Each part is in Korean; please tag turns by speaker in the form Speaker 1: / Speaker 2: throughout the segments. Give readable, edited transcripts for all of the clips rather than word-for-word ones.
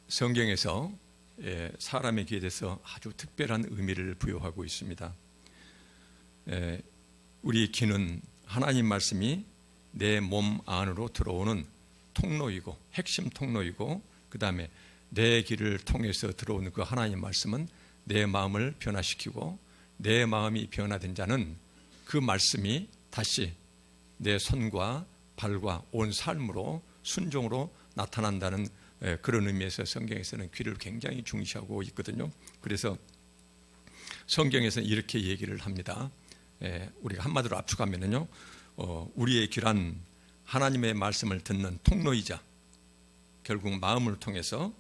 Speaker 1: 성경에서 사람의 귀에 대해서 아주 특별한 의미를 부여하고 있습니다. 우리 귀는 하나님 말씀이 내 몸 안으로 들어오는 통로이고 핵심 통로이고, 그 다음에 내 귀를 통해서 들어오는 그 하나님 말씀은 내 마음을 변화시키고, 내 마음이 변화된 자는 그 말씀이 다시 내 손과 발과 온 삶으로 순종으로 나타난다는 그런 의미에서 성경에서는 귀를 굉장히 중시하고 있거든요. 그래서 성경에서는 이렇게 얘기를 합니다. 우리가 한마디로 압축하면요, 우리의 귀란 하나님의 말씀을 듣는 통로이자 결국 마음을 통해서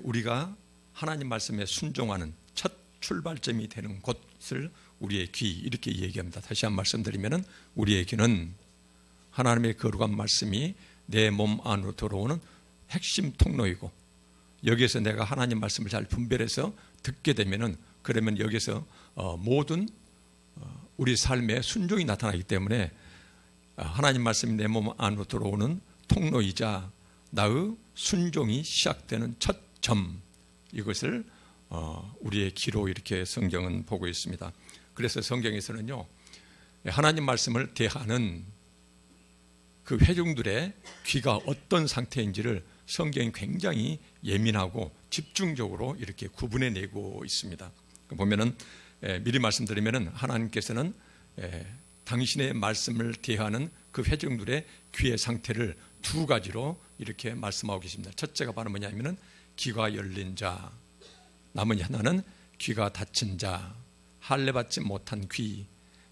Speaker 1: 우리가 하나님 말씀에 순종하는 첫 출발점이 되는 곳을 우리의 귀, 이렇게 얘기합니다. 다시 한 말씀드리면 우리의 귀는 하나님의 거룩한 말씀이 내 몸 안으로 들어오는 핵심 통로이고, 여기에서 내가 하나님 말씀을 잘 분별해서 듣게 되면은, 그러면 여기서 모든 우리 삶의 순종이 나타나기 때문에 하나님 말씀이 내 몸 안으로 들어오는 통로이자 나의 순종이 시작되는 첫 점, 이것을 우리의 귀로 이렇게 성경은 보고 있습니다. 그래서 성경에서는요, 하나님 말씀을 대하는 그 회중들의 귀가 어떤 상태인지를 성경이 굉장히 예민하고 집중적으로 이렇게 구분해내고 있습니다. 보면은 미리 말씀드리면은 하나님께서는 당신의 말씀을 대하는 그 회중들의 귀의 상태를 두 가지로 이렇게 말씀하고 계십니다. 첫째가 바로 뭐냐면은 귀가 열린 자, 나머지 하나는 귀가 닫힌 자, 할례받지 못한 귀,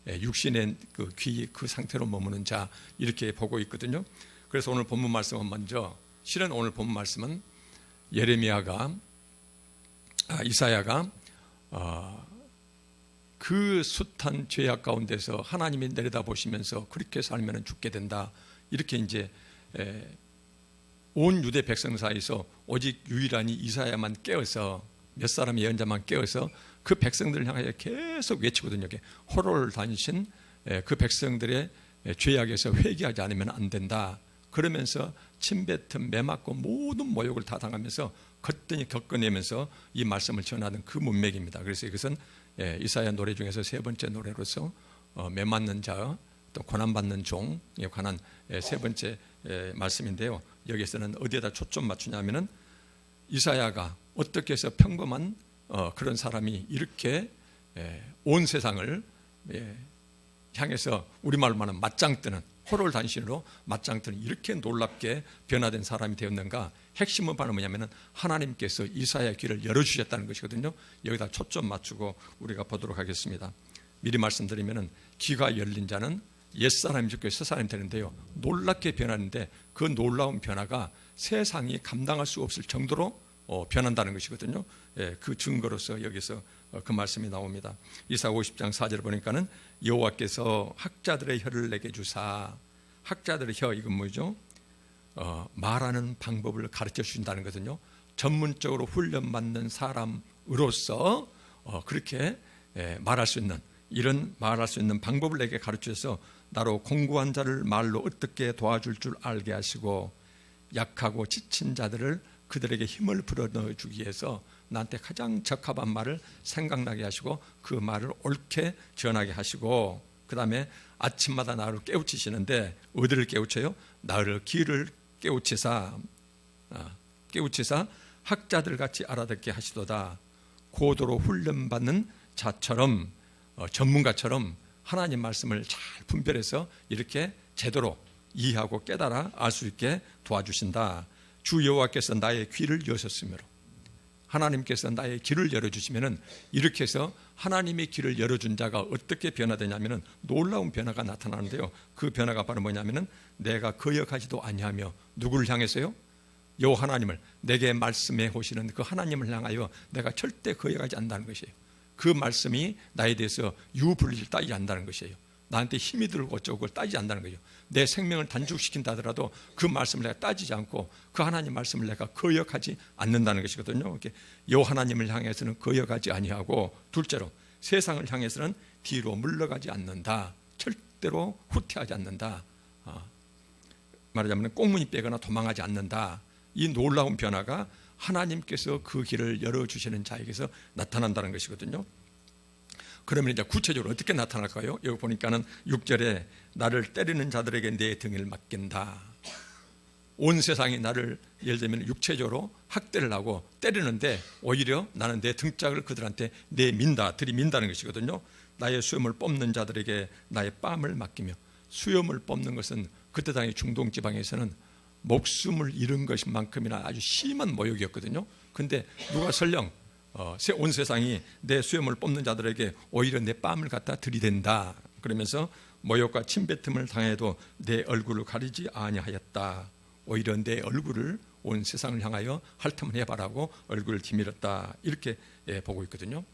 Speaker 1: 육신의 그 귀, 그 상태로 머무는 자, 이렇게 보고 있거든요. 그래서 오늘 본문 말씀은 먼저, 실은 오늘 본문 말씀은 이사야가 그 숱한 죄악 가운데서 하나님이 내려다보시면서 그렇게 살면 죽게 된다, 이렇게 이제 온 유대 백성 사이에서 오직 유일하니 이사야만 깨어서, 몇 사람의 예언자만 깨어서 그 백성들을 향하여 계속 외치거든요. 호로를 다니신 그 백성들의 죄악에서 회개하지 않으면 안 된다, 그러면서 침뱉음, 매맞고 모든 모욕을 다 당하면서 거뜬히 겪어내면서 이 말씀을 전하는 그 문맥입니다. 그래서 이것은 이사야 노래 중에서 세 번째 노래로서 매맞는 자, 또 고난받는 종에 관한 세 번째 말씀인데요. 여기서는 어디에다 초점 맞추냐면은 이사야가 어떻게 해서 평범한 그런 사람이 이렇게 온 세상을 향해서 우리말로 말하면 맞짱 뜨는, 호를 단신으로 맞짱 뜨는 이렇게 놀랍게 변화된 사람이 되었는가? 핵심은 바로 뭐냐면은 하나님께서 이사야 귀를 열어주셨다는 것이거든요. 여기다 초점 맞추고 우리가 보도록 하겠습니다. 미리 말씀드리면은 귀가 열린 자는 옛사람이 죽고 새사람이 되는데요, 놀랍게 변하는데 그 놀라운 변화가 세상이 감당할 수 없을 정도로 변한다는 것이거든요. 그 증거로서 여기서 그 말씀이 나옵니다. 이사야 50장 4절 보니까는 여호와께서 학자들의 혀를 내게 주사, 학자들의 혀, 이건 뭐죠? 말하는 방법을 가르쳐 주신다는 거거든요. 전문적으로 훈련받는 사람으로서 그렇게 말할 수 있는, 이런 말할 수 있는 방법을 내게 가르쳐서 나로 공고한 자를 말로 어떻게 도와줄 줄 알게 하시고, 약하고 지친 자들을 그들에게 힘을 불어넣어주기 위해서 나한테 가장 적합한 말을 생각나게 하시고 그 말을 옳게 전하게 하시고, 그 다음에 아침마다 나를 깨우치시는데 어디를 깨우쳐요? 나를 귀를 깨우치사 학자들같이 알아듣게 하시도다. 고도로 훈련받는 자처럼, 전문가처럼 하나님 말씀을 잘 분별해서 이렇게 제대로 이해하고 깨달아 알 수 있게 도와주신다. 주 여호와께서 나의 귀를 여셨으므로, 하나님께서 나의 귀를 열어주시면은, 이렇게 해서 하나님의 귀를 열어준 자가 어떻게 변화되냐면은 놀라운 변화가 나타나는데요. 그 변화가 바로 뭐냐면은 내가 거역하지도 아니하며, 누구를 향해서요? 여호와 하나님을, 내게 말씀해 오시는 그 하나님을 향하여 내가 절대 거역하지 않는다는 것이에요. 그 말씀이 나에 대해서 유불리를 따지지 않는다는 것이에요. 나한테 힘이 들고 어쩌고 그걸 따지지 않는다는 거죠. 내 생명을 단축시킨다 하더라도 그 말씀을 내가 따지지 않고 그 하나님 말씀을 내가 거역하지 않는다는 것이거든요. 여호와 하나님을 향해서는 거역하지 아니하고, 둘째로 세상을 향해서는 뒤로 물러가지 않는다. 절대로 후퇴하지 않는다. 말하자면 꽁무니 빼거나 도망하지 않는다. 이 놀라운 변화가 하나님께서 그 길을 열어주시는 자에게서 나타난다는 것이거든요. 그러면 이제 구체적으로 어떻게 나타날까요? 여기 보니까는 6절에 나를 때리는 자들에게 내 등을 맡긴다. 온 세상이 나를 예를 들면 육체적으로 학대를 하고 때리는데 오히려 나는 내 등짝을 그들한테 들이민다는 것이거든요. 나의 수염을 뽑는 자들에게 나의 뺨을 맡기며, 수염을 뽑는 것은 그때 당시 중동 지방에서는 목숨을 잃은 것만큼이나 아주 심한 모욕이었거든요. 근데 누가 설령 온 세상이 내 수염을 뽑는 자들에게 오히려 내 뺨을 갖다 들이댄다. 그러면서 모욕과 침뱉음을 당해도 내 얼굴을 가리지 아니하였다. 오히려 내 얼굴을 온 세상을 향하여 핥으면 해바라고 얼굴을 디밀었다. 이렇게 보고 있거든요.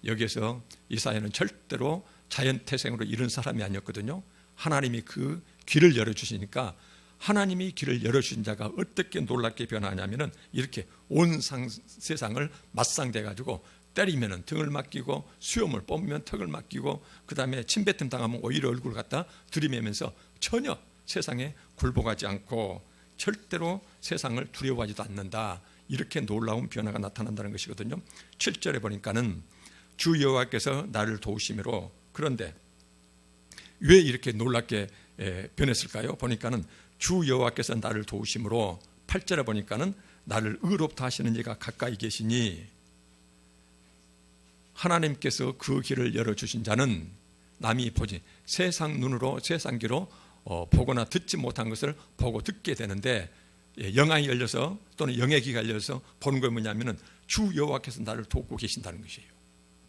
Speaker 1: 여기에서 이사야는 절대로 자연태생으로 이런 사람이 아니었거든요. 하나님이 그 길을 열어주시니까, 하나님이 길을 열어주신 자가 어떻게 놀랍게 변하냐면은 이렇게 온 세상을 맞상대 가지고 때리면은 등을 맡기고, 수염을 뽑으면 턱을 맡기고, 그 다음에 침뱉음 당하면 오히려 얼굴을 갖다 들이매면서 전혀 세상에 굴복하지 않고 절대로 세상을 두려워하지도 않는다. 이렇게 놀라운 변화가 나타난다는 것이거든요. 7절에 보니까는 주 여호와께서 나를 도우심으로, 그런데 왜 이렇게 놀랍게 변했을까요? 보니까는 주 여호와께서 나를 도우심으로, 8절에 보니까는 나를 의롭다 하시는 이가 가까이 계시니, 하나님께서 그 길을 열어주신 자는 남이 보지, 세상 눈으로 세상 귀로 보거나 듣지 못한 것을 보고 듣게 되는데, 영안이 열려서 또는 영의 귀가 열려서 보는 건 뭐냐면은 주 여호와께서 나를 돕고 계신다는 것이에요.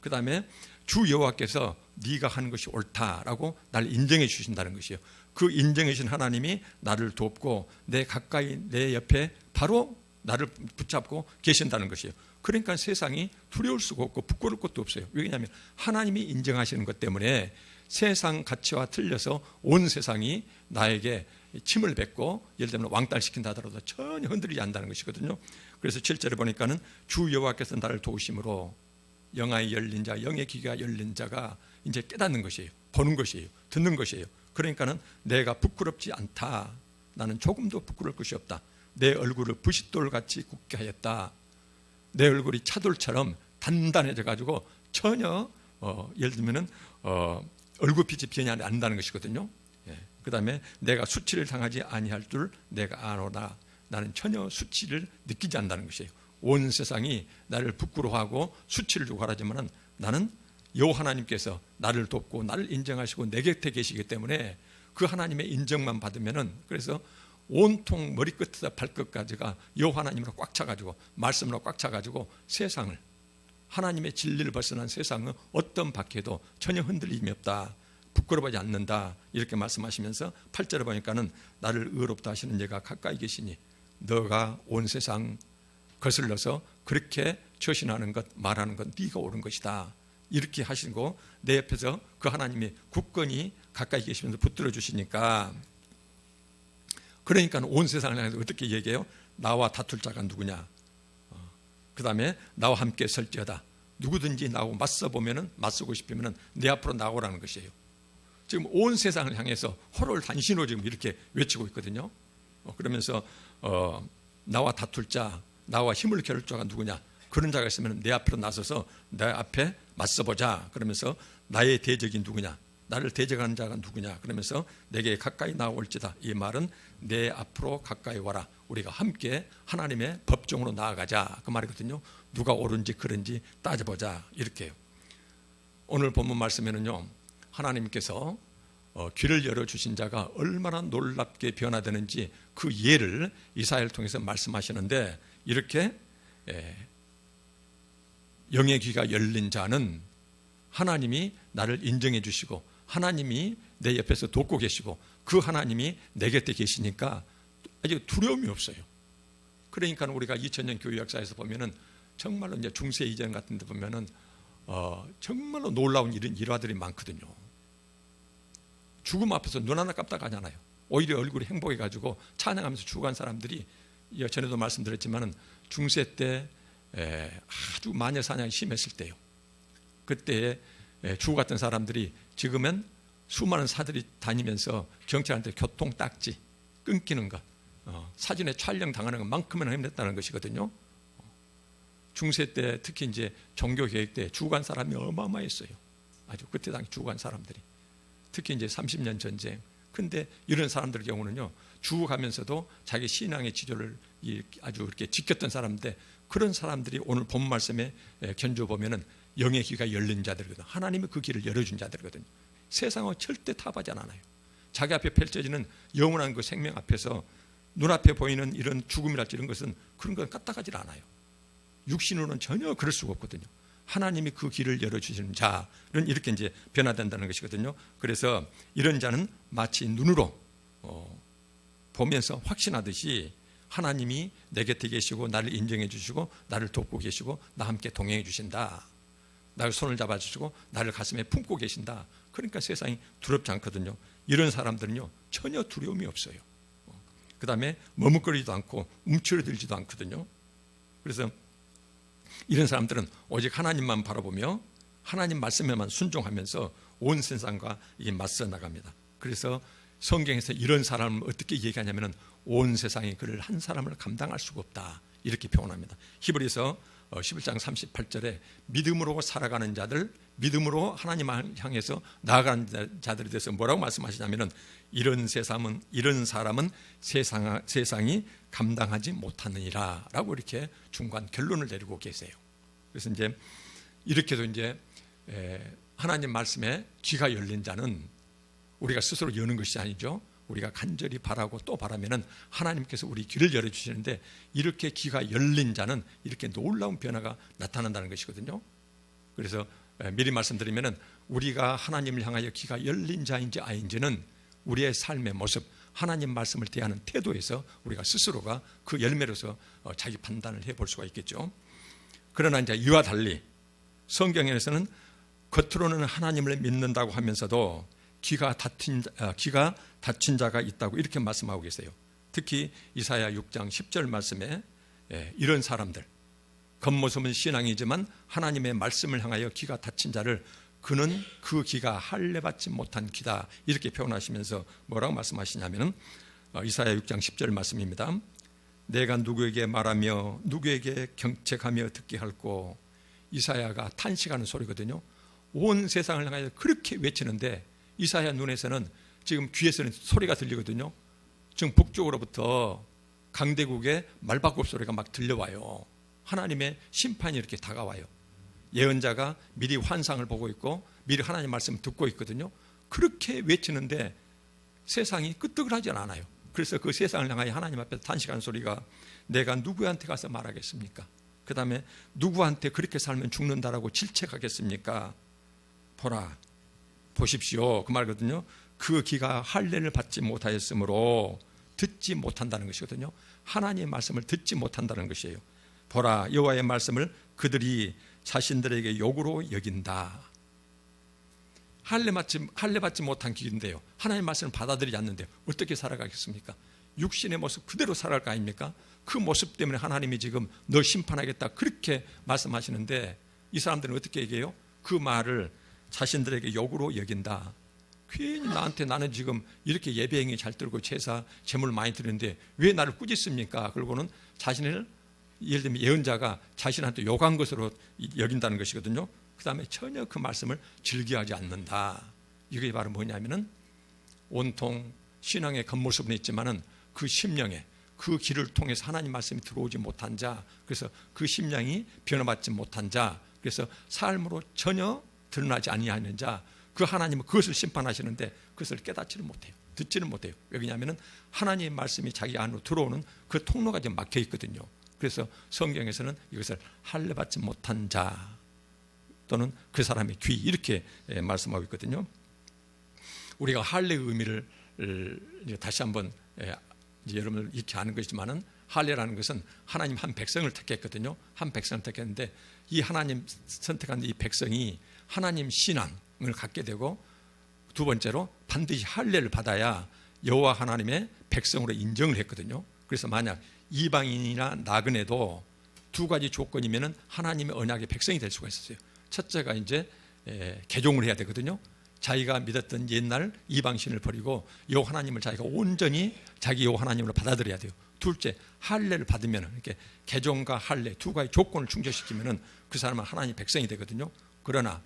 Speaker 1: 그 다음에 주 여호와께서 네가 하는 것이 옳다라고 나를 인정해 주신다는 것이에요. 그 인정해 주신 하나님이 나를 돕고 내 가까이, 내 옆에 바로 나를 붙잡고 계신다는 것이에요. 그러니까 세상이 두려울 수가 없고 부끄러울 것도 없어요. 왜냐하면 하나님이 인정하시는 것 때문에 세상 가치와 틀려서 온 세상이 나에게 침을 뱉고 예를 들면 왕따시킨다 하더라도 전혀 흔들리지 않는다는 것이거든요. 그래서 7절에 보니까는 주 여호와께서 나를 도우심으로, 영아의 열린 자, 영의 귀가 열린 자가 이제 깨닫는 것이에요. 보는 것이에요. 듣는 것이에요. 그러니까는 내가 부끄럽지 않다. 나는 조금도 부끄러울 것이 없다. 내 얼굴을 부싯돌같이 굳게 하였다. 내 얼굴이 차돌처럼 단단해져 가지고 전혀 예를 들면은 얼굴빛이 변하지 않는다는 것이거든요. 그 다음에 내가 수치를 당하지 아니할 줄 내가 아노라. 나는 전혀 수치를 느끼지 않는다는 것이에요. 온 세상이 나를 부끄러워하고 수치를 주고 하라지만 나는 여호와 하나님께서 나를 돕고 나를 인정하시고 내 곁에 계시기 때문에 그 하나님의 인정만 받으면은, 그래서 온통 머리끝에서 발끝까지가 여호와 하나님으로 꽉 차가지고, 말씀으로 꽉 차가지고 세상을, 하나님의 진리를 벗어난 세상은 어떤 박해도 전혀 흔들림이 없다. 부끄러워하지 않는다. 이렇게 말씀하시면서 8절에 보니까는 나를 의롭다 하시는 이가 가까이 계시니 너가 온 세상 거슬러서 그렇게 처신하는 것, 말하는 것 네가 옳은 것이다. 이렇게 하시고 내 옆에서 그 하나님이 굳건히 가까이 계시면서 붙들어 주시니까, 그러니까 온 세상을 향해서 어떻게 얘기해요? 나와 다툴 자가 누구냐? 그 다음에 나와 함께 설지어다. 누구든지 나하고 맞서고 싶으면 내 앞으로 나오라는 것이에요. 지금 온 세상을 향해서 호를 단신으로 지금 이렇게 외치고 있거든요. 그러면서 나와 다툴 자, 나와 힘을 겨룰 자가 누구냐? 그런 자가 있으면 내 앞으로 나서서 내 앞에 맞서보자. 그러면서 나의 대적이 누구냐? 나를 대적하는 자가 누구냐? 그러면서 내게 가까이 나올지다. 이 말은 내 앞으로 가까이 와라. 우리가 함께 하나님의 법정으로 나아가자. 그 말이거든요. 누가 옳은지 그른지 따져보자. 이렇게요. 오늘 본문 말씀에는요, 하나님께서 귀를 열어주신 자가 얼마나 놀랍게 변화되는지 그 예를 이사야를 통해서 말씀하시는데, 이렇게 영의 귀가 열린 자는 하나님이 나를 인정해 주시고 하나님이 내 옆에서 돕고 계시고 그 하나님이 내 곁에 계시니까 아주 두려움이 없어요. 그러니까 우리가 2000년 교회 역사에서 보면은 정말로 이제 중세 이전 같은 데 보면은 정말로 놀라운 이런 일화들이 많거든요. 죽음 앞에서 눈 하나 깜빡 안 하잖아요. 오히려 얼굴이 행복해가지고 찬양하면서 죽어간 사람들이, 전에도 말씀드렸지만은 중세 때 아주 마녀 사냥이 심했을 때요. 그때 죽어갔던 사람들이 지금은 수많은 사들이 다니면서 경찰한테 교통 딱지 끊기는 것, 사진에 촬영 당하는 것만큼이나 힘들다는 것이거든요. 중세 때 특히 이제 종교 개혁 때 죽어간 사람이 어마어마했어요. 아주 그때 당시 죽어간 사람들이. 특히 이제 30년 전쟁. 근데 이런 사람들 경우는요, 죽어가면서도 자기 신앙의 지조를 아주 이렇게 지켰던 사람인데, 그런 사람들이 오늘 본 말씀에 견주 보면은 영의 귀가 열린 자들이거든요. 하나님이 그 길을 열어준 자들이거든요. 세상은 절대 타박하지 않아요. 자기 앞에 펼쳐지는 영원한 그 생명 앞에서 눈앞에 보이는 이런 죽음이랄지 이런 것은 그런 건 까딱하지 않아요. 육신으로는 전혀 그럴 수가 없거든요. 하나님이 그 길을 열어주시는 자는 이렇게 이제 변화된다는 것이거든요. 그래서 이런 자는 마치 눈으로 보면서 확신하듯이 하나님이 내 곁에 계시고 나를 인정해 주시고 나를 돕고 계시고 나와 함께 동행해 주신다. 나를 손을 잡아주시고 나를 가슴에 품고 계신다. 그러니까 세상이 두렵지 않거든요. 이런 사람들은요 전혀 두려움이 없어요. 그 다음에 머뭇거리지도 않고 움츠러들지도 않거든요. 그래서 이런 사람들은 오직 하나님만 바라보며 하나님 말씀에만 순종하면서 온 세상과 이게 맞서 나갑니다. 그래서 성경에서 이런 사람을 어떻게 얘기하냐면은 온 세상이 그를 한 사람을 감당할 수가 없다 이렇게 표현합니다. 히브리서 11장 38절에 믿음으로 살아가는 자들, 믿음으로 하나님을 향해서 나아가는 자들에 대해서 뭐라고 말씀하시냐면은 이런 사람은 세상이 감당하지 못하느니라 라고 이렇게 중간 결론을 내리고 계세요. 그래서 이제 이렇게도 이제 하나님 말씀에 귀가 열린 자는 우리가 스스로 여는 것이 아니죠. 우리가 간절히 바라고 또 바라면은 하나님께서 우리 귀를 열어주시는데, 이렇게 귀가 열린 자는 이렇게 놀라운 변화가 나타난다는 것이거든요. 그래서 미리 말씀드리면은 우리가 하나님을 향하여 귀가 열린 자인지 아닌지는 우리의 삶의 모습, 하나님 말씀을 대하는 태도에서 우리가 스스로가 그 열매로서 자기 판단을 해볼 수가 있겠죠. 그러나 이제 이와 달리 성경에서는 겉으로는 하나님을 믿는다고 하면서도 귀가 닫힌 자가 있다고 이렇게 말씀하고 계세요. 특히 이사야 6장 10절 말씀에 이런 사람들, 겉모습은 신앙이지만 하나님의 말씀을 향하여 귀가 닫힌 자를 그는 그 귀가 할례받지 못한 귀다 이렇게 표현하시면서 뭐라고 말씀하시냐면은 이사야 6장 10절 말씀입니다. 내가 누구에게 말하며 누구에게 경책하며 듣게 할꼬. 이사야가 탄식하는 소리거든요. 온 세상을 향하여 그렇게 외치는데 이사야 눈에서는 지금 귀에서는 소리가 들리거든요. 지금 북쪽으로부터 강대국의 말바꿈 소리가 막 들려와요. 하나님의 심판이 이렇게 다가와요. 예언자가 미리 환상을 보고 있고 미리 하나님 말씀을 듣고 있거든요. 그렇게 외치는데 세상이 끄떡을 하지 않아요. 그래서 그 세상을 향하여 하나님 앞에서 탄식하는 소리가 내가 누구한테 가서 말하겠습니까? 그 다음에 누구한테 그렇게 살면 죽는다라고 질책하겠습니까? 보십시오 그 말거든요. 그 귀가 할례를 받지 못하였으므로 듣지 못한다는 것이거든요. 하나님의 말씀을 듣지 못한다는 것이에요. 보라 여호와의 말씀을 그들이 자신들에게 욕으로 여긴다. 할례 받지 못한 귀인데요, 하나님의 말씀을 받아들이지 않는데 어떻게 살아가겠습니까? 육신의 모습 그대로 살아갈 거 아닙니까? 그 모습 때문에 하나님이 지금 너 심판하겠다 그렇게 말씀하시는데 이 사람들은 어떻게 얘기해요? 그 말을 자신들에게 욕으로 여긴다. 괜히 나는 지금 이렇게 예배행위 잘 들고 제사 제물 많이 드리는데 왜 나를 꾸짖습니까? 그리고는 자신을 예를 들면 예언자가 자신한테 욕한 것으로 여긴다는 것이거든요. 그 다음에 전혀 그 말씀을 즐겨하지 않는다. 이게 바로 뭐냐면은 온통 신앙의 겉모습은 있지만은 그 심령에 그 길을 통해서 하나님 말씀이 들어오지 못한 자, 그래서 그 심령이 변화받지 못한 자, 그래서 삶으로 전혀 드러나지 아니하는 자, 그 하나님은 그것을 심판하시는데 그것을 깨닫지를 못해요. 듣지는 못해요. 왜냐하면 하나님의 말씀이 자기 안으로 들어오는 그 통로가 지금 막혀 있거든요. 그래서 성경에서는 이것을 할례받지 못한 자 또는 그 사람의 귀 이렇게 말씀하고 있거든요. 우리가 할례의 의미를 다시 한번 여러분을 익히 아는 것이지만은 할례라는 것은 하나님 한 백성을 택했거든요. 한 백성을 택했는데 이 하나님 선택한 이 백성이 하나님 신앙을 갖게 되고 두 번째로 반드시 할례를 받아야 여호와 하나님의 백성으로 인정을 했거든요. 그래서 만약 이방인이나 나그네도 두 가지 조건이면은 하나님의 언약의 백성이 될 수가 있었어요. 첫째가 이제 개종을 해야 되거든요. 자기가 믿었던 옛날 이방신을 버리고 여호와 하나님을 자기가 온전히 자기 여호와 하나님으로 받아들여야 돼요. 둘째, 할례를 받으면 이렇게 개종과 할례 두 가지 조건을 충족시키면은 그 사람은 하나님 백성이 되거든요. 그러나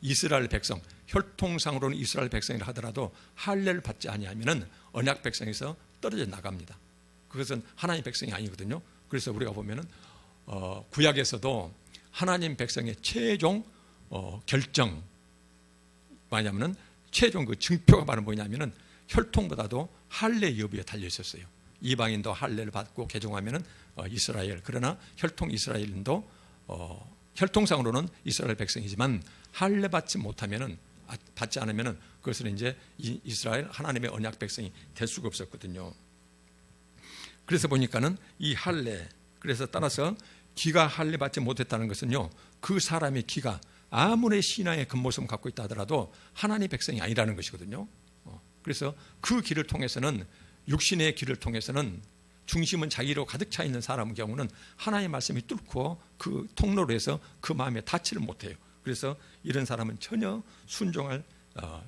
Speaker 1: 이스라엘 백성, 혈통상으로는 이스라엘 백성이라 하더라도 할례를 받지 아니하면은 언약 백성에서 떨어져 나갑니다. 그것은 하나님 백성이 아니거든요. 그래서 우리가 보면은 구약에서도 하나님 백성의 최종 결정 뭐냐면은 최종 그 증표가 바로 뭐냐면은 혈통보다도 할례 여부에 달려 있었어요. 이방인도 할례를 받고 개종하면은 이스라엘, 그러나 혈통 이스라엘인도 혈통상으로는 이스라엘 백성이지만 할례 받지 못하면은, 받지 않으면은 그것은 이제 이스라엘 하나님의 언약 백성이 될 수가 없었거든요. 그래서 보니까는 이 할례, 그래서 따라서 기가 할례 받지 못했다는 것은요, 그 사람의 기가 아무리 신앙의 겉모습을 갖고 있다 하더라도 하나님 백성이 아니라는 것이거든요. 그래서 그 길을 통해서는, 육신의 길을 통해서는 중심은 자기로 가득 차 있는 사람의 경우는 하나님의 말씀이 뚫고 그 통로로 해서 그 마음에 닿지를 못해요. 그래서 이런 사람은 전혀 순종할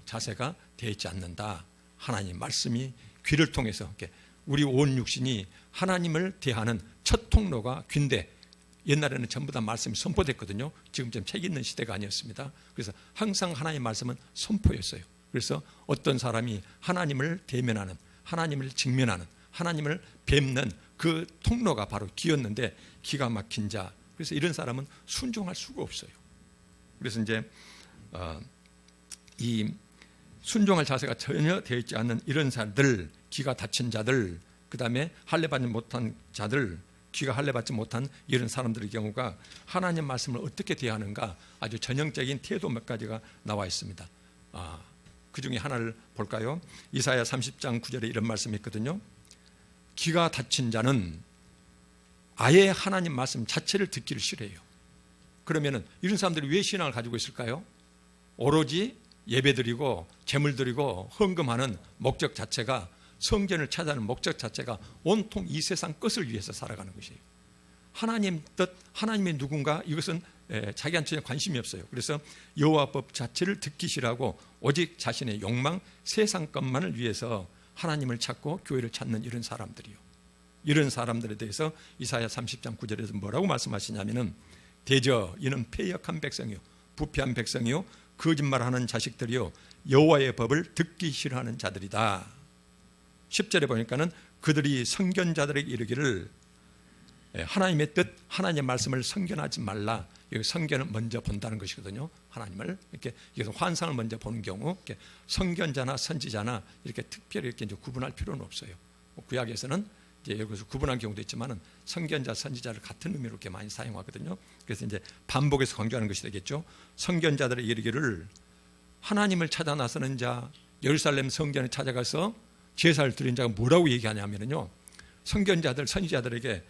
Speaker 1: 자세가 되어 있지 않는다. 하나님 말씀이 귀를 통해서 이렇게 우리 온 육신이 하나님을 대하는 첫 통로가 귀인데, 옛날에는 전부 다 말씀이 선포됐거든요. 지금처럼 책 읽는 시대가 아니었습니다. 그래서 항상 하나님의 말씀은 선포였어요. 그래서 어떤 사람이 하나님을 대면하는, 하나님을 직면하는, 하나님을 뵙는 그 통로가 바로 귀였는데 기가 막힌 자, 그래서 이런 사람은 순종할 수가 없어요. 그래서 이제 이 순종할 자세가 전혀 되어 있지 않는 이런 사람들, 귀가 닫힌 자들, 그 다음에 할례받지 못한 자들, 귀가 할례받지 못한 이런 사람들의 경우가 하나님 말씀을 어떻게 대하는가 아주 전형적인 태도 몇 가지가 나와 있습니다. 그 중에 하나를 볼까요? 이사야 30장 9절에 이런 말씀이 있거든요. 귀가 닫힌 자는 아예 하나님 말씀 자체를 듣기를 싫어해요. 그러면은 이런 사람들이 왜 신앙을 가지고 있을까요? 오로지 예배드리고 재물드리고 헌금하는 목적 자체가, 성전을 찾아가는 목적 자체가 온통 이 세상 것을 위해서 살아가는 것이에요. 하나님 뜻, 하나님의 누군가, 이것은 자기한테 관심이 없어요. 그래서 여호와법 자체를 듣기 싫어하고 오직 자신의 욕망, 세상 것만을 위해서 하나님을 찾고 교회를 찾는 이런 사람들이요. 이런 사람들에 대해서 이사야 30장 9절에서 뭐라고 말씀하시냐면은, 대저 이는 패역한 백성이요 부패한 백성이요 거짓말하는 자식들이요 여호와의 법을 듣기 싫어하는 자들이다. 10절에 보니까는 그들이 선견자들에게 이르기를, 하나님의 뜻, 하나님의 말씀을 선견하지 말라. 여기 선견은 먼저 본다는 것이거든요. 하나님을 이렇게 환상을 먼저 보는 경우, 이렇게 선견자나 선지자나 이렇게 특별히 이렇게 이제 구분할 필요는 없어요. 구약에서는 이제 여기서 구분한 경우도 있지만은 선견자, 선지자를 같은 의미로 이렇게 많이 사용하거든요. 그래서 이제 반복해서 강조하는 것이 되겠죠. 선견자들의 이르기를, 하나님을 찾아 나서는 자, 예루살렘 성전에 찾아가서 제사를 드린 자가 뭐라고 얘기하냐면요, 선견자들, 선지자들에게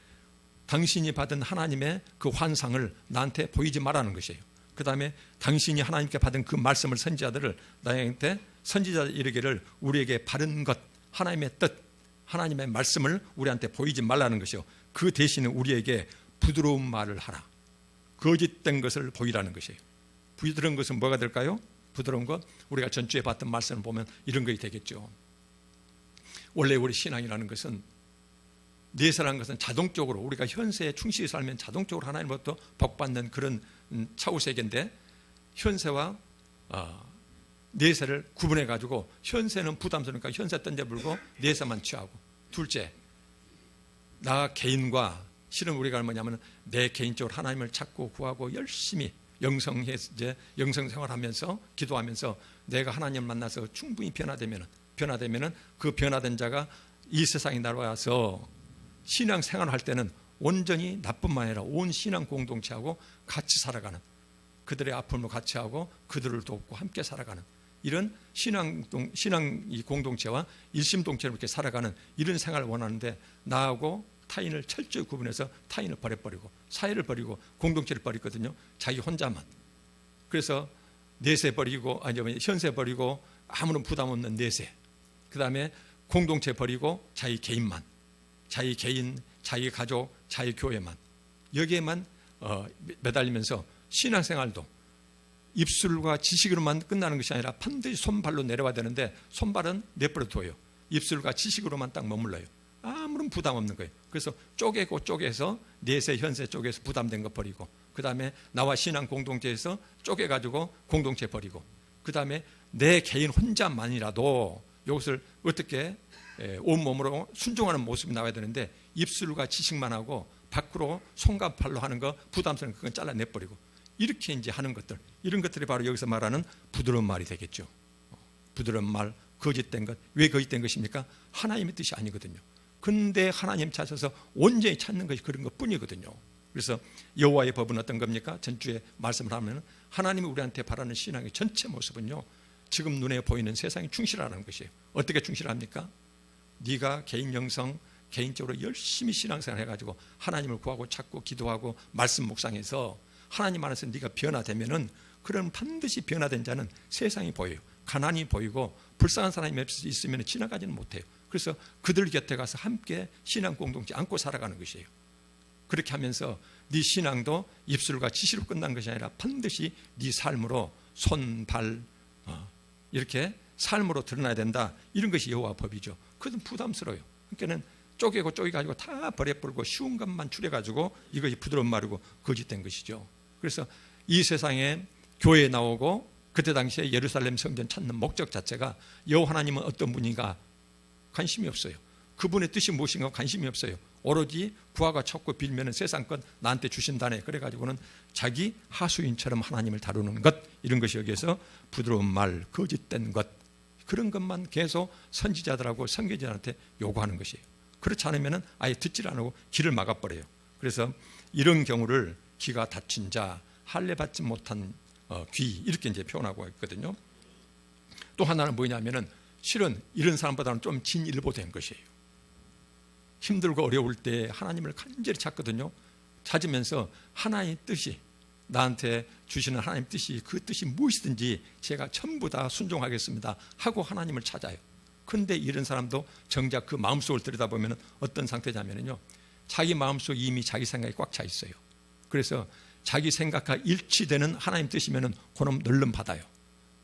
Speaker 1: 당신이 받은 하나님의 그 환상을 나한테 보이지 말라는 것이에요. 그 다음에 당신이 하나님께 받은 그 말씀을, 선지자들을 나한테, 선지자들 이르기를 우리에게 바른 것, 하나님의 뜻, 하나님의 말씀을 우리한테 보이지 말라는 것이요, 그 대신에 우리에게 부드러운 말을 하라. 거짓된 것을 보이라는 것이에요. 부드러운 것은 뭐가 될까요? 부드러운 것, 우리가 전주에 봤던 말씀을 보면 이런 것이 되겠죠. 원래 우리 신앙이라는 것은, 내세라는 것은 자동적으로 우리가 현세에 충실히 살면 자동적으로 하나님으로부터 복받는 그런 차후세계인데, 현세와 내세를 구분해 가지고, 현세는 부담스러우니까 현세 던져불고 내세만 취하고, 둘째, 나 개인과, 실은 우리가 뭐냐면 내 개인적으로 하나님을 찾고 구하고 열심히 영성생활하면서 기도하면서 내가 하나님을 만나서 충분히 변화되면은 그 변화된 자가 이 세상에 나와서 신앙생활을 할 때는 온전히 나뿐만 아니라 온 신앙 공동체하고 같이 살아가는, 그들의 아픔을 같이 하고 그들을 돕고 함께 살아가는 이런 신앙 이 공동체와 일심동체로 이렇게 살아가는 이런 생활을 원하는데, 나하고 타인을 철저히 구분해서 타인을 버려버리고 사회를 버리고 공동체를 버리거든요. 자기 혼자만. 그래서 내세 버리고, 아니면 현세 버리고 아무런 부담 없는 내세, 그 다음에 공동체 버리고 자기 개인만, 자기 개인, 자기 가족, 자기 교회만, 여기에만 매달리면서 신앙생활도 입술과 지식으로만 끝나는 것이 아니라 반드시 손발로 내려와야 되는데 손발은 내버려 둬요. 입술과 지식으로만 딱 머물러요. 아무런 부담 없는 거예요. 그래서 쪼개서 내세 현세 쪽에서 부담된 거 버리고, 그 다음에 나와 신앙 공동체에서 쪼개가지고 공동체 버리고, 그 다음에 내 개인 혼자만이라도 이것을 어떻게 온몸으로 순종하는 모습이 나와야 되는데, 입술과 지식만 하고 밖으로 손과 발로 하는 거 부담스러운 그건 잘라내버리고, 이렇게 이제 하는 것들, 이런 것들이 바로 여기서 말하는 부드러운 말이 되겠죠. 부드러운 말, 거짓된 것. 왜 거짓된 것입니까? 하나님의 뜻이 아니거든요. 근데 하나님 찾아서 온전히 찾는 것이 그런 것 뿐이거든요. 그래서 여호와의 법은 어떤 겁니까? 전주에 말씀을 하면 하나님이 우리한테 바라는 신앙의 전체 모습은요, 지금 눈에 보이는 세상에 충실하라는 것이에요. 어떻게 충실합니까? 네가 개인 영성, 개인적으로 열심히 신앙생활 해가지고 하나님을 구하고 찾고 기도하고 말씀 묵상해서 하나님 안에서 네가 변화되면은, 그럼 반드시 변화된 자는 세상이 보여요. 가난이 보이고 불쌍한 사람이 있으면 지나가지는 못해요. 그래서 그들 곁에 가서 함께 신앙 공동체 안고 살아가는 것이에요. 그렇게 하면서 네 신앙도 입술과 지시로 끝난 것이 아니라 반드시 네 삶으로 손, 발 이렇게 삶으로 드러나야 된다. 이런 것이 여호와 법이죠. 그건 부담스러워요. 그러니까는 쪼개가지고 다 버려버리고 쉬운 것만 추려가지고 이것이 부드러운 말이고 거짓된 것이죠. 그래서 이 세상에 교회에 나오고 그때 당시에 예루살렘 성전 찾는 목적 자체가 여호와 하나님은 어떤 분인가 관심이 없어요. 그분의 뜻이 무엇인가 관심이 없어요. 오로지 구하고 찾고 빌면은 세상 것 나한테 주신다네. 그래가지고는 자기 하수인처럼 하나님을 다루는 것, 이런 것이 여기에서 부드러운 말, 거짓된 것, 그런 것만 계속 선지자들하고 선교지자한테 요구하는 것이에요. 그렇지 않으면은 아예 듣질 않고 길을 막아버려요. 그래서 이런 경우를 귀가 닫힌 자, 할례 받지 못한 귀, 이렇게 이제 표현하고 있거든요. 또 하나는 뭐냐면은 실은 이런 사람보다는 좀 진일보된 것이에요. 힘들고 어려울 때 하나님을 간절히 찾거든요. 찾으면서 하나님의 뜻이, 나한테 주시는 하나님의 뜻이, 그 뜻이 무엇이든지 제가 전부 다 순종하겠습니다 하고 하나님을 찾아요. 그런데 이런 사람도 정작 그 마음속을 들여다보면 어떤 상태냐면요, 자기 마음속에 이미 자기 생각이 꽉 차 있어요. 그래서 자기 생각과 일치되는 하나님 뜻이면 그놈 늘름 받아요.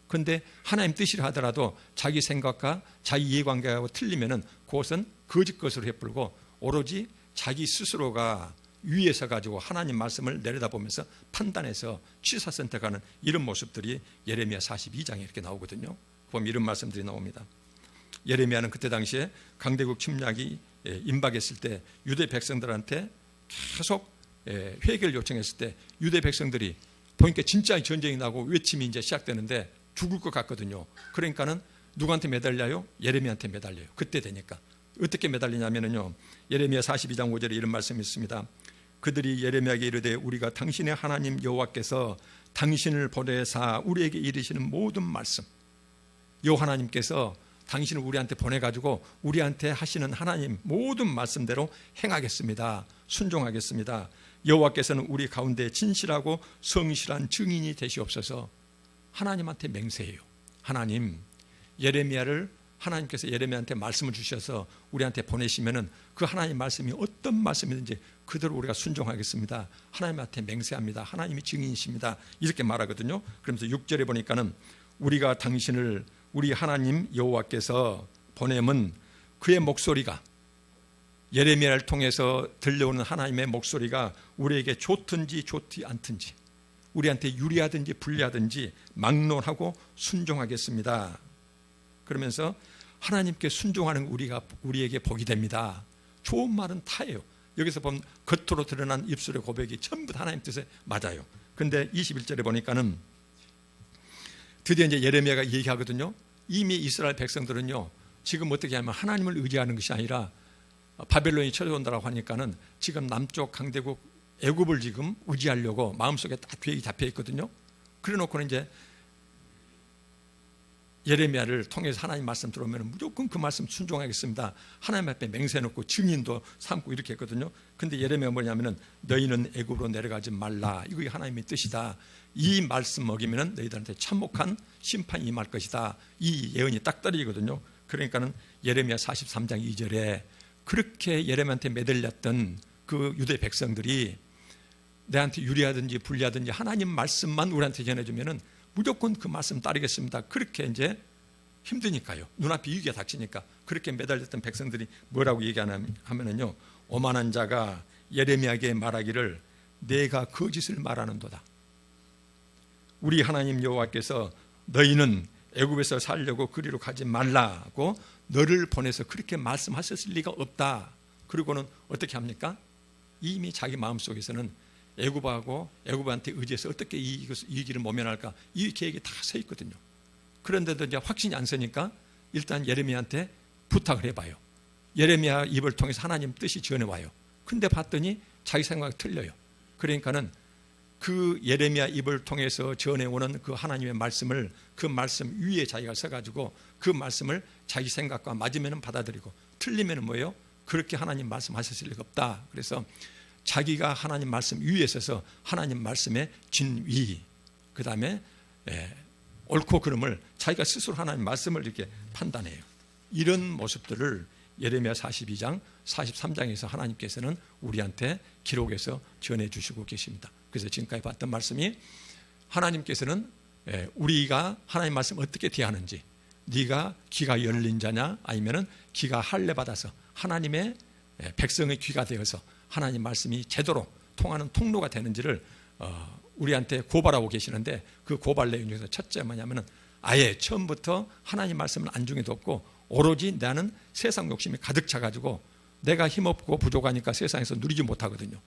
Speaker 1: 그런데 하나님 뜻이라 하더라도 자기 생각과 자기 이해관계하고 틀리면은 그것은 거짓 것으로 해버리고 오로지 자기 스스로가 위에서 가지고 하나님 말씀을 내려다보면서 판단해서 취사 선택하는 이런 모습들이 예레미야 42장에 이렇게 나오거든요. 보면 이런 말씀들이 나옵니다. 예레미야는 그때 당시에 강대국 침략이 임박했을 때 유대 백성들한테 계속 회개를 요청했을 때 유대 백성들이 보니까 진짜 전쟁이 나고 외침이 이제 시작되는데 죽을 것 같거든요. 그러니까는 누구한테 매달려요? 예레미야한테 매달려요. 그때 되니까. 어떻게 매달리냐면요, 예레미야 42장 5절에 이런 말씀이 있습니다. 그들이 예레미야에게 이르되 우리가 당신의 하나님 여호와께서 당신을 보내사 우리에게 이르시는 모든 말씀, 여호와 하나님께서 당신을 우리한테 보내가지고 우리한테 하시는 하나님 모든 말씀대로 행하겠습니다. 순종하겠습니다. 여호와께서는 우리 가운데 진실하고 성실한 증인이 되시옵소서. 하나님한테 맹세해요. 하나님, 예레미야를 하나님께서 예레미야한테 말씀을 주셔서 우리한테 보내시면은 그 하나님 말씀이 어떤 말씀이든지 그대로 우리가 순종하겠습니다. 하나님한테 맹세합니다. 하나님이 증인이십니다. 이렇게 말하거든요. 그러면서 6절에 보니까는 우리가 당신을 우리 하나님 여호와께서 보내면 그의 목소리가, 예레미야를 통해서 들려오는 하나님의 목소리가 우리에게 좋든지 좋지 않든지, 우리한테 유리하든지 불리하든지 막론하고 순종하겠습니다. 그러면서 하나님께 순종하는 우리에게 복이 됩니다. 좋은 말은 다예요. 여기서 보면 겉으로 드러난 입술의 고백이 전부 다 하나님 뜻에 맞아요. 근데 21절에 보니까는 드디어 이제 예레미야가 얘기하거든요. 이미 이스라엘 백성들은요, 지금 어떻게 하면 하나님을 의지하는 것이 아니라 바벨론이 쳐들어온다고 하니까는 지금 남쪽 강대국 애굽을 지금 의지하려고 마음속에 딱 계획이 잡혀 있거든요. 그래 놓고는 이제 예레미야를 통해서 하나님 말씀 들어오면 무조건 그 말씀 순종하겠습니다. 하나님 앞에 맹세해놓고 증인도 삼고 이렇게 했거든요. 근데 예레미야가 뭐냐면은 너희는 애굽으로 내려가지 말라. 이거 하나님의 뜻이다. 이 말씀 먹이면은 너희들한테 참혹한 심판이 임할 것이다. 이 예언이 딱 떨어지거든요. 그러니까는 예레미야 43장 2절에 그렇게 예레미야한테 매달렸던 그 유대 백성들이 내한테 유리하든지 불리하든지 하나님 말씀만 우리한테 전해주면은 무조건 그 말씀 따르겠습니다. 그렇게 이제 힘드니까요. 눈앞에 위기가 닥치니까 그렇게 매달렸던 백성들이 뭐라고 얘기하냐면요, 오만한 자가 예레미야에게 말하기를 내가 거짓을 말하는도다. 우리 하나님 여호와께서 너희는 애굽에서 살려고 그리로 가지 말라고 너를 보내서 그렇게 말씀하셨을 리가 없다. 그리고는 어떻게 합니까? 이미 자기 마음속에서는 애굽한테 의지해서 어떻게 이 길을 모면할까, 이 계획이 다 서 있거든요. 그런데도 이제 확신이 안 서니까 일단 예레미야한테 부탁을 해봐요. 예레미야 입을 통해서 하나님 뜻이 전해와요. 근데 봤더니 자기 생각이 틀려요. 그러니까는 그 예레미야 입을 통해서 전해오는 그 하나님의 말씀을, 그 말씀 위에 자기가 서가지고 그 말씀을 자기 생각과 맞으면 받아들이고 틀리면 뭐예요? 그렇게 하나님 말씀하셨을 리가 없다. 그래서 자기가 하나님 말씀 위에 서서 하나님 말씀의 진위, 그 다음에 옳고 그름을 자기가 스스로 하나님 말씀을 이렇게 판단해요. 이런 모습들을 예레미야 42장, 43장에서 하나님께서는 우리한테 기록해서 전해주시고 계십니다. 그래서 지금까지 봤던 말씀이 하나님께서는 우리가 하나님 말씀 어떻게 대하는지, 네가 귀가 열린 자냐 아니면은 귀가 할례 받아서 하나님의 백성의 귀가 되어서 하나님 말씀이 제대로 통하는 통로가 되는지를 우리한테 고발하고 계시는데, 그 고발 내용 중에서 첫째 뭐냐면은 아예 처음부터 하나님 말씀을 안중에 뒀고 오로지 나는 세상 욕심이 가득 차가지고 내가 힘없고 부족하니까 세상에서 누리지 못하거든요.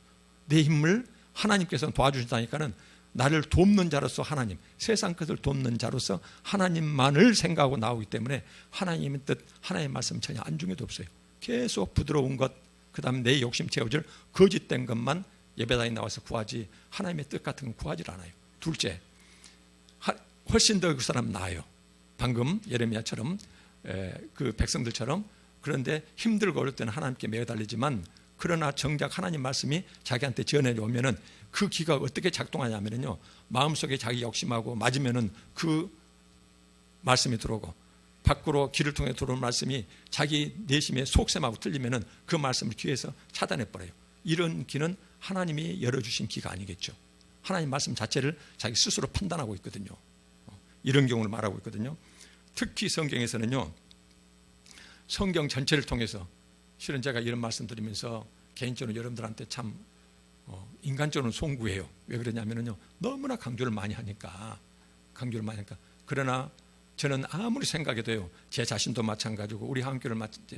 Speaker 1: 내 힘을 하나님께서 도와주신다니까는 나를 돕는 자로서 하나님, 세상 것을 돕는 자로서 하나님만을 생각하고 나오기 때문에 하나님의 뜻, 하나님의 말씀 전혀 안중에도 없어요. 계속 부드러운 것, 그 다음에 내 욕심 채워줄 거짓된 것만 예배당에 나와서 구하지 하나님의 뜻 같은 건 구하지 않아요. 둘째, 훨씬 더 그 사람 나아요. 방금 예레미야처럼 그 백성들처럼. 그런데 힘들고 어려울 때는 하나님께 매달리지만, 그러나 정작 하나님 말씀이 자기한테 전해오면은 그 귀가 어떻게 작동하냐면요, 마음속에 자기 욕심하고 맞으면은 그 말씀이 들어오고, 밖으로 귀를 통해 들어오는 말씀이 자기 내심의 속셈하고 틀리면은 그 말씀을 귀에서 차단해 버려요. 이런 귀는 하나님이 열어주신 귀가 아니겠죠. 하나님 말씀 자체를 자기 스스로 판단하고 있거든요. 이런 경우를 말하고 있거든요. 특히 성경에서는요, 성경 전체를 통해서, 실은 제가 이런 말씀 드리면서 개인적으로 여러분들한테 참 인간적으로 송구해요. 왜 그러냐면요, 너무나 강조를 많이 하니까. 그러나 저는 아무리 생각해도요, 제 자신도 마찬가지고 우리 한교를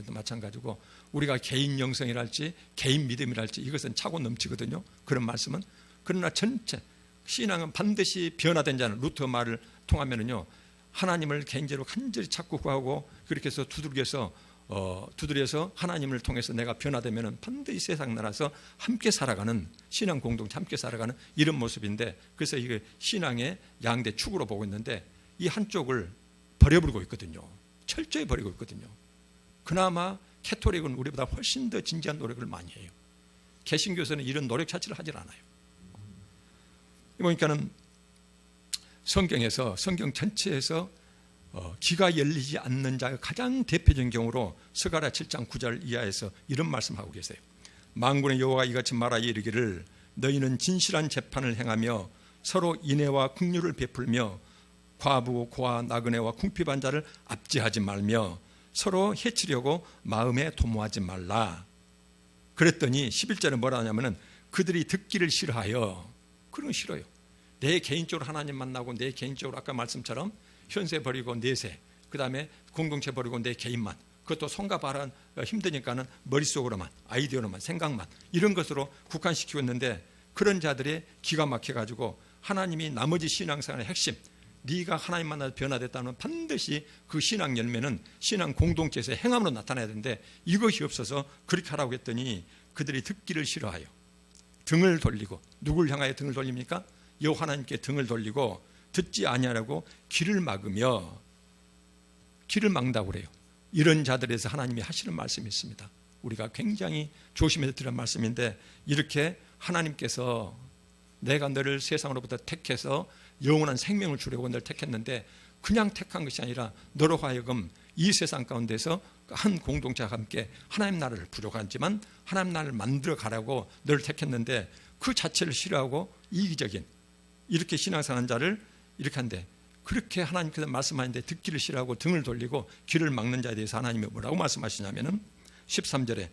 Speaker 1: 마찬가지고 우리가 개인 영성이랄지 개인 믿음이랄지 이것은 차고 넘치거든요. 그런 말씀은. 그러나 전체 신앙은 반드시 변화된 자는, 루터 말을 통하면은요, 하나님을 개인적으로 간절히 찾고 구하고 그렇게 해서 두드려서 하나님을 통해서 내가 변화되면은 반드시 세상 나라서 함께 살아가는, 신앙 공동체 함께 살아가는 이런 모습인데, 그래서 이게 신앙의 양대 축으로 보고 있는데 이 한쪽을 버려버리고 있거든요. 철저히 버리고 있거든요. 그나마 캐토릭은 우리보다 훨씬 더 진지한 노력을 많이 해요. 개신교에서는 이런 노력 자체를 하질 않아요. 그러니까는 성경에서, 성경 전체에서 귀가 열리지 않는 자가 가장 대표적인 경우로 스가랴 7장 9절 이하에서 이런 말씀하고 계세요. 만군의 여호와가 이같이 말하여 이르기를 너희는 진실한 재판을 행하며 서로 인애와 긍휼을 베풀며 과부, 고아, 나그네와 궁핍한 자를 압제하지 말며 서로 해치려고 마음에 도모하지 말라. 그랬더니 11절에 뭐라 하냐면은 그들이 듣기를 싫어하여. 그런 거 싫어요. 내 개인적으로 하나님 만나고 내 개인적으로 아까 말씀처럼 현세 버리고 내세, 그 다음에 공동체 버리고 내 개인만, 그것도 손과 발은 힘드니까는 머릿속으로만, 아이디어로만, 생각만 이런 것으로 국한시키고 있는데, 그런 자들의 기가 막혀가지고 하나님이 나머지 신앙생활의 핵심, 네가 하나님 만나서 변화됐다면 반드시 그 신앙 열매는 신앙 공동체에서 행함으로 나타나야 되는데 이것이 없어서 그렇게 하라고 했더니 그들이 듣기를 싫어하여 등을 돌리고, 누굴 향하여 등을 돌립니까? 여호와 하나님께 등을 돌리고 듣지 아니하라고 귀를 막으며, 귀를 막는다고 그래요. 이런 자들에서 하나님이 하시는 말씀이 있습니다. 우리가 굉장히 조심해서 들은 말씀인데, 이렇게 하나님께서 내가 너를 세상으로부터 택해서 영원한 생명을 주려고 너를 택했는데 그냥 택한 것이 아니라 너로 하여금 이 세상 가운데서 한 공동체와 함께 하나님 나라를 부족하지만 하나님 나라를 만들어 가라고 너를 택했는데 그 자체를 싫어하고 이기적인 이렇게 신앙생활하는 자를 이렇게 한데, 그렇게 하나님께서 말씀하는데 듣기를 싫어하고 등을 돌리고 귀를 막는 자에 대해서 하나님이 뭐라고 말씀하시냐면은 13절에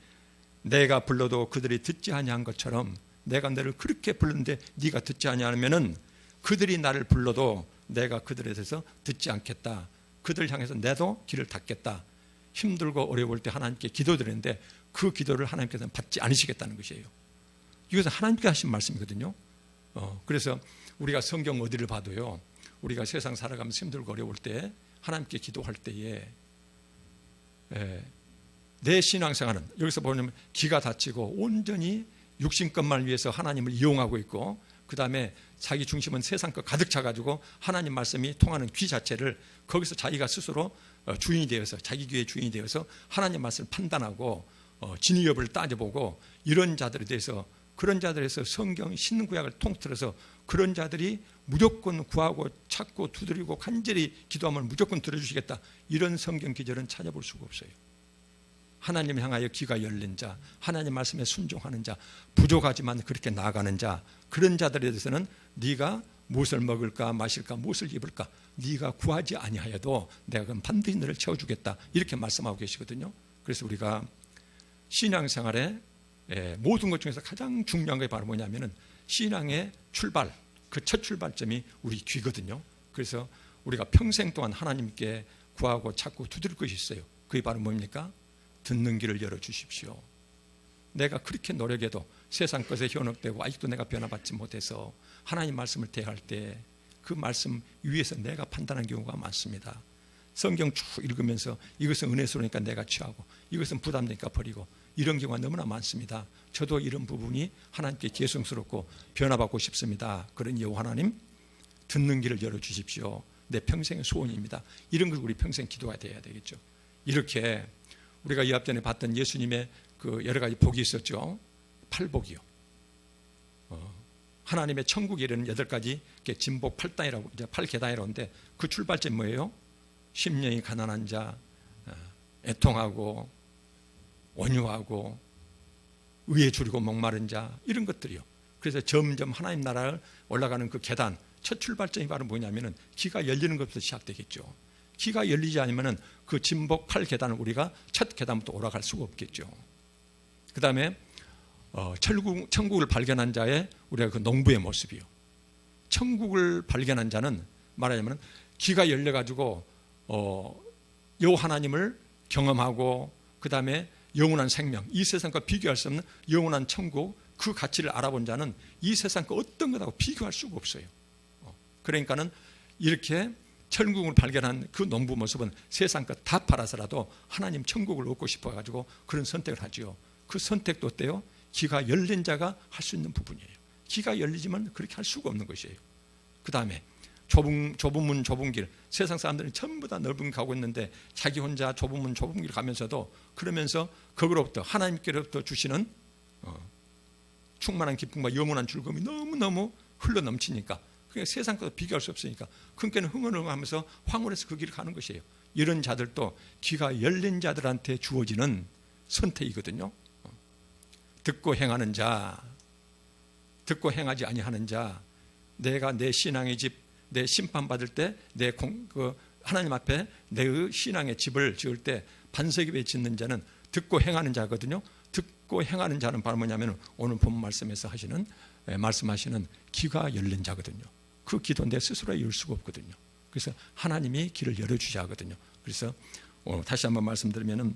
Speaker 1: 내가 불러도 그들이 듣지 아니한 것처럼 내가 너를 그렇게 불렀는데 네가 듣지 아니하면은 그들이 나를 불러도 내가 그들에 대해서 듣지 않겠다. 그들 향해서 내도 길을 닫겠다. 힘들고 어려울 때 하나님께 기도드렸는데 그 기도를 하나님께서는 받지 않으시겠다는 것이에요. 이것은 하나님께 하신 말씀이거든요. 그래서 우리가 성경 어디를 봐도요, 우리가 세상 살아가면서 힘들고 어려울 때 하나님께 기도할 때에 내 신앙생활은 여기서 보면 기가 닫히고 온전히 육신 것만 위해서 하나님을 이용하고 있고, 그 다음에 자기 중심은 세상 것 가득 차가지고 하나님 말씀이 통하는 귀 자체를 거기서 자기가 스스로 주인이 되어서 자기 귀의 주인이 되어서 하나님 말씀을 판단하고 진위 여부를 따져보고 이런 자들에 대해서, 그런 자들에서 성경 신구약을 통틀어서 그런 자들이 무조건 구하고 찾고 두드리고 간절히 기도하면 무조건 들어주시겠다, 이런 성경 기절은 찾아볼 수가 없어요. 하나님을 향하여 귀가 열린 자, 하나님 말씀에 순종하는 자, 부족하지만 그렇게 나아가는 자, 그런 자들에 대해서는 네가 무엇을 먹을까 마실까 무엇을 입을까 네가 구하지 아니하여도 내가 그럼 반드시 너를 채워주겠다, 이렇게 말씀하고 계시거든요. 그래서 우리가 신앙생활에 모든 것 중에서 가장 중요한 게 바로 뭐냐면은 신앙의 출발, 그 첫 출발점이 우리 귀거든요. 그래서 우리가 평생 동안 하나님께 구하고 찾고 두드릴 것이 있어요. 그게 바로 뭡니까? 듣는 길을 열어주십시오. 내가 그렇게 노력해도 세상 것에 현혹되고 아직도 내가 변화받지 못해서 하나님 말씀을 대할 때 그 말씀 위에서 내가 판단한 경우가 많습니다. 성경 쭉 읽으면서 이것은 은혜스러우니까 내가 취하고 이것은 부담되니까 버리고 이런 경우가 너무나 많습니다. 저도 이런 부분이 하나님께 죄송스럽고 변화받고 싶습니다. 그러니 여호와 하나님 듣는 길을 열어주십시오. 내 평생의 소원입니다. 이런 걸 우리 평생 기도가 돼야 되겠죠. 이렇게 우리가 이 앞전에 봤던 예수님의 그 여러 가지 복이 있었죠. 8복이요. 하나님의 천국에 이르는 8가지 진복 8단이라고, 이제 8계단이라고 하는데 그 출발점이 뭐예요? 심령이 가난한 자, 애통하고 온유하고 의에 줄이고 목마른 자, 이런 것들이요. 그래서 점점 하나님 나라를 올라가는 그 계단, 첫 출발점이 바로 뭐냐면은 귀가 열리는 것부터 시작되겠죠. 귀가 열리지 않으면은 그 진복 8계단을 우리가 첫 계단부터 올라갈 수가 없겠죠. 그 다음에 천국을 발견한 자의 우리가 그 농부의 모습이요. 천국을 발견한 자는 말하자면 귀가 열려가지고 여호와 하나님을 경험하고 그 다음에 영원한 생명, 이 세상과 비교할 수 없는 영원한 천국, 그 가치를 알아본 자는 이 세상과 어떤 것하고 비교할 수가 없어요. 그러니까는 이렇게 천국을 발견한 그 농부 모습은 세상 것 다 팔아서라도 하나님 천국을 얻고 싶어가지고 그런 선택을 하지요. 그 선택도 어때요? 귀가 열린 자가 할 수 있는 부분이에요. 귀가 열리지만 그렇게 할 수가 없는 것이에요. 그 다음에 좁은 문 좁은 길, 세상 사람들은 전부 다 넓은 길 가고 있는데 자기 혼자 좁은 문 좁은 길 가면서도 그러면서 거기로부터 하나님께로부터 주시는 충만한 기쁨과 영원한 즐거움이 너무너무 흘러 넘치니까, 그게 세상과 비교할 수 없으니까 그러니까 흥얼흥얼하면서 황홀해서 그 길을 가는 것이에요. 이런 자들도 귀가 열린 자들한테 주어지는 선택이거든요. 듣고 행하는 자, 듣고 행하지 아니하는 자, 내가 내 신앙의 집, 내 심판받을 때 내 하나님 앞에 내 신앙의 집을 지을 때 반석 위에 짓는 자는 듣고 행하는 자거든요. 듣고 행하는 자는 바로 뭐냐면 오늘 본 말씀에서 말씀하시는 귀가 열린 자거든요. 그 기도 내 스스로 이룰 수가 없거든요. 그래서 하나님이 길을 열어주셔야 하거든요. 그래서 다시 한번 말씀드리면은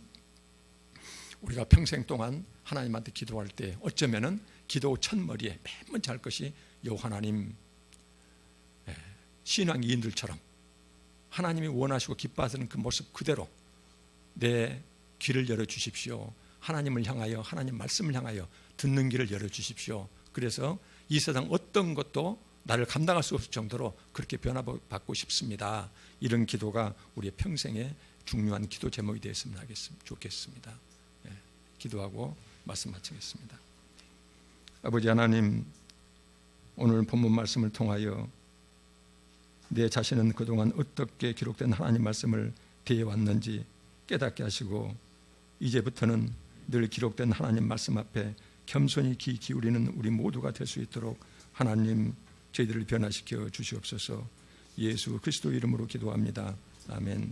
Speaker 1: 우리가 평생 동안 하나님한테 기도할 때 어쩌면은 기도 첫머리에 맨 먼저 할 것이 여호와 하나님, 신앙인들처럼 하나님이 원하시고 기뻐하시는 그 모습 그대로 내 귀를 열어주십시오. 하나님을 향하여, 하나님 말씀을 향하여 듣는 길을 열어주십시오. 그래서 이 세상 어떤 것도 나를 감당할 수 없을 정도로 그렇게 변화받고 싶습니다. 이런 기도가 우리의 평생의 중요한 기도 제목이 되었으면 좋겠습니다. 기도하고 말씀 마치겠습니다. 아버지 하나님, 오늘 본문 말씀을 통하여 내 자신은 그동안 어떻게 기록된 하나님 말씀을 대해왔는지 깨닫게 하시고 이제부터는 늘 기록된 하나님 말씀 앞에 겸손히 귀 기울이는 우리 모두가 될 수 있도록 하나님 저희들을 변화시켜 주시옵소서. 예수 그리스도 이름으로 기도합니다. 아멘.